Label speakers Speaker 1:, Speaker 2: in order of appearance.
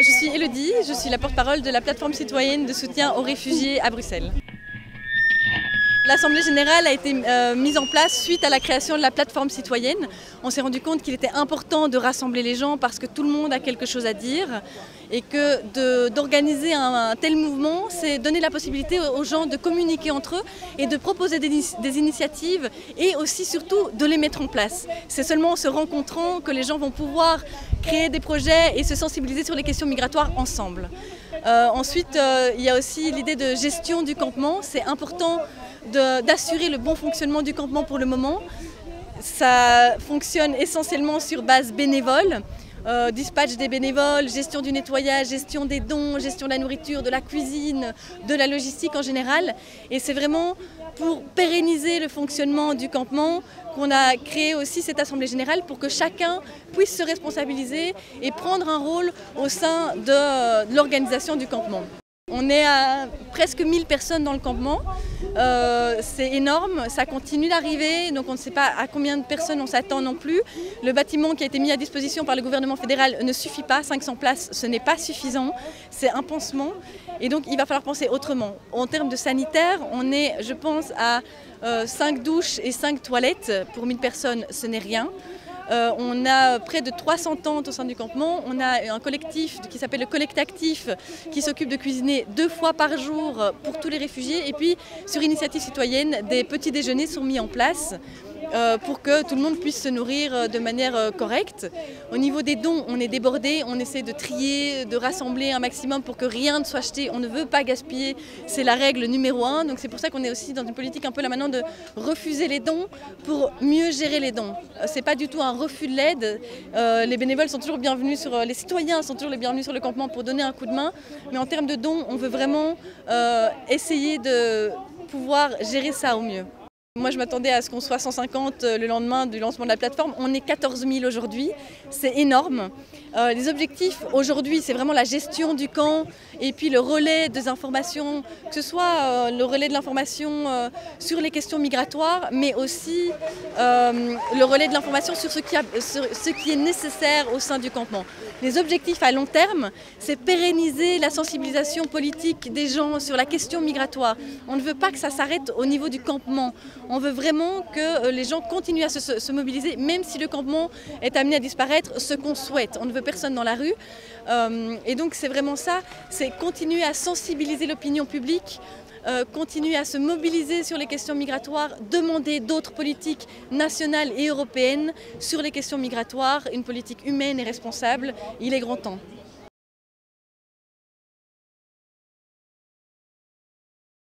Speaker 1: Je suis Elodie, je suis la porte-parole de la plateforme citoyenne de soutien aux réfugiés à Bruxelles. L'Assemblée générale a été mise en place suite à la création de la plateforme citoyenne. On s'est rendu compte qu'il était important de rassembler les gens parce que tout le monde a quelque chose à dire et que d'organiser un tel mouvement, c'est donner la possibilité aux gens de communiquer entre eux et de proposer des initiatives et aussi surtout de les mettre en place. C'est seulement en se rencontrant que les gens vont pouvoir créer des projets et se sensibiliser sur les questions migratoires ensemble. Ensuite, il y a aussi l'idée de gestion du campement. C'est important d'assurer le bon fonctionnement du campement pour le moment. Ça fonctionne essentiellement sur base bénévole. Dispatch des bénévoles, gestion du nettoyage, gestion des dons, gestion de la nourriture, de la cuisine, de la logistique en général. Et c'est vraiment pour pérenniser le fonctionnement du campement qu'on a créé aussi cette Assemblée générale pour que chacun puisse se responsabiliser et prendre un rôle au sein de l'organisation du campement. On est à presque 1000 personnes dans le campement, c'est énorme, ça continue d'arriver, donc on ne sait pas à combien de personnes on s'attend non plus. Le bâtiment qui a été mis à disposition par le gouvernement fédéral ne suffit pas, 500 places ce n'est pas suffisant, c'est un pansement et donc il va falloir penser autrement. En termes de sanitaire, on est je pense à 5 douches et 5 toilettes pour 1000 personnes, ce n'est rien. On a près de 300 tentes au sein du campement. On a un collectif qui s'appelle le Collecte Actif qui s'occupe de cuisiner 2 fois par jour pour tous les réfugiés. Et puis, sur initiative citoyenne, des petits déjeuners sont mis en place pour que tout le monde puisse se nourrir de manière correcte. Au niveau des dons, on est débordé, on essaie de trier, de rassembler un maximum pour que rien ne soit acheté. On ne veut pas gaspiller, c'est la règle numéro 1. Donc c'est pour ça qu'on est aussi dans une politique un peu là maintenant de refuser les dons pour mieux gérer les dons. C'est pas du tout un refus de l'aide. Les bénévoles sont toujours bienvenus les citoyens sont toujours les bienvenus sur le campement pour donner un coup de main. Mais en termes de dons, on veut vraiment essayer de pouvoir gérer ça au mieux. Moi, je m'attendais à ce qu'on soit 150 le lendemain du lancement de la plateforme. On est 14 000 aujourd'hui, c'est énorme. Les objectifs aujourd'hui, c'est vraiment la gestion du camp et puis le relais des informations, que ce soit le relais de l'information sur les questions migratoires, mais aussi le relais de l'information sur ce qui est nécessaire au sein du campement. Les objectifs à long terme, c'est pérenniser la sensibilisation politique des gens sur la question migratoire. On ne veut pas que ça s'arrête au niveau du campement. On veut vraiment que les gens continuent à se mobiliser, même si le campement est amené à disparaître, ce qu'on souhaite. On ne veut personne dans la rue. Et donc c'est vraiment ça, c'est continuer à sensibiliser l'opinion publique, continuer à se mobiliser sur les questions migratoires, demander d'autres politiques nationales et européennes sur les questions migratoires, une politique humaine et responsable. Il est grand temps.